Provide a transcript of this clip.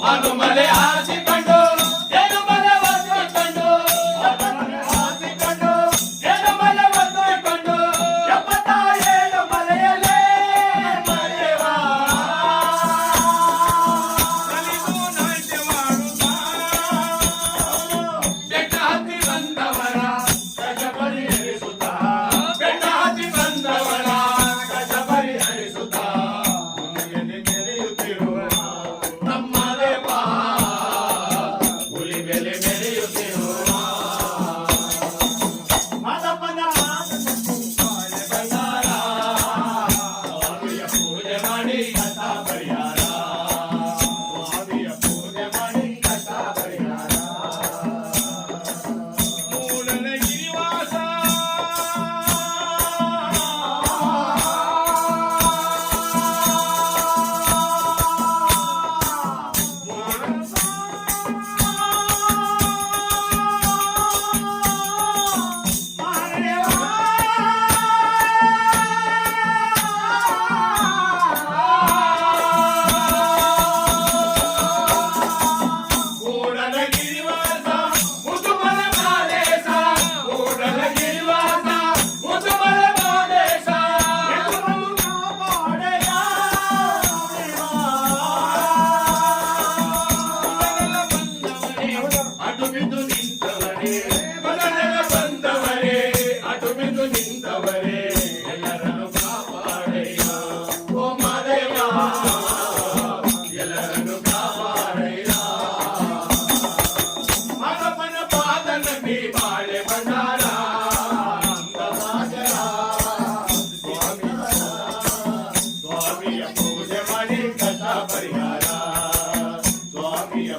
ಹನುಮಲೆ ಹಾಸಿಕೊಂಡು ಎನುಮಲೆ ಒತ್ತಿಕೊಂಡು ಹನುಮಲೆ ಹಾಸಿಕೊಂಡು ಎನುಮಲೆ ಒತ್ತಿಕೊಂಡು 77 ಮಲೆಯಲೇ ಮರೆವಾ ಕಲಿದು ನಾಟ್ಯ ಮಾಡುತ್ತಾ ಬೆಟ್ಟ ಹತ್ತಿ ಬಂದವರ ಕಷ್ಟ ಪರಿಹರಿಸುತ್ತಾ ಬೆಟ್ಟ ಹತ್ತಿ ಬಂದವರ ಕಷ್ಟ ಪರಿಹರಿಸುತ್ತಾ ನಮಗೆ ನೆನೆಯುತ್ತಿರುವ ನಮ್ಮ ದೇವ ಹುಲಿ ಬೆಲೆ ಮೆರೆಯುತ್ತಿರುವ ಮಾದಪ್ಪನ ಬಾಳೆ ಬಂಗಾರ ಸ್ವಾಮಿಯ ಪೂಜೆ ಮಾಡಿ ಕಷ್ಟ ಪರಿಹಾರ ಸ್ವಾಮಿಯ ಪೂಜೆ ಮಾಡಿ ಕಷ್ಟ ಪರಿಹಾರ ಮೂಡಲ ಗಿರಿವಾಸ ಕೂಡಲ ಗಿರಿವಾಸ ಮುದುಮಲ ಮಾದೇಶ ಕೂಡಲ ಗಿರಿವಾಸ ಮುದುಮಲ ಮಾದೇಶ ಎದುರು ಕಾಪಾಡೆಯ ಅಡು ಬಿದ್ದು ನಿಂತವರೇ ಮೊದಲೆಲ್ಲ ಬಂದವರೇ ಅಡು ಬಿದ್ದು ನಿಂತವರೇ ಎಲ್ಲರನ್ನು ಕಾಪಾಡೆಯ ಓ ಮಾದೇವ ಎಲ್ಲರನ್ನು ಕಾಪಾಡೆಯ ಮಾದಪ್ಪನ ಪಾದ ನಂಬಿ ಬಾಳೆ ಬಂಡಾರ ಅಂಗಸಾಗರ ಸ್ವಾಮಿಯ ಪೂಜೆ ಮಾಡಿ ಕಷ್ಟ ಪರಿಹಾರ ಸ್ವಾಮಿಯ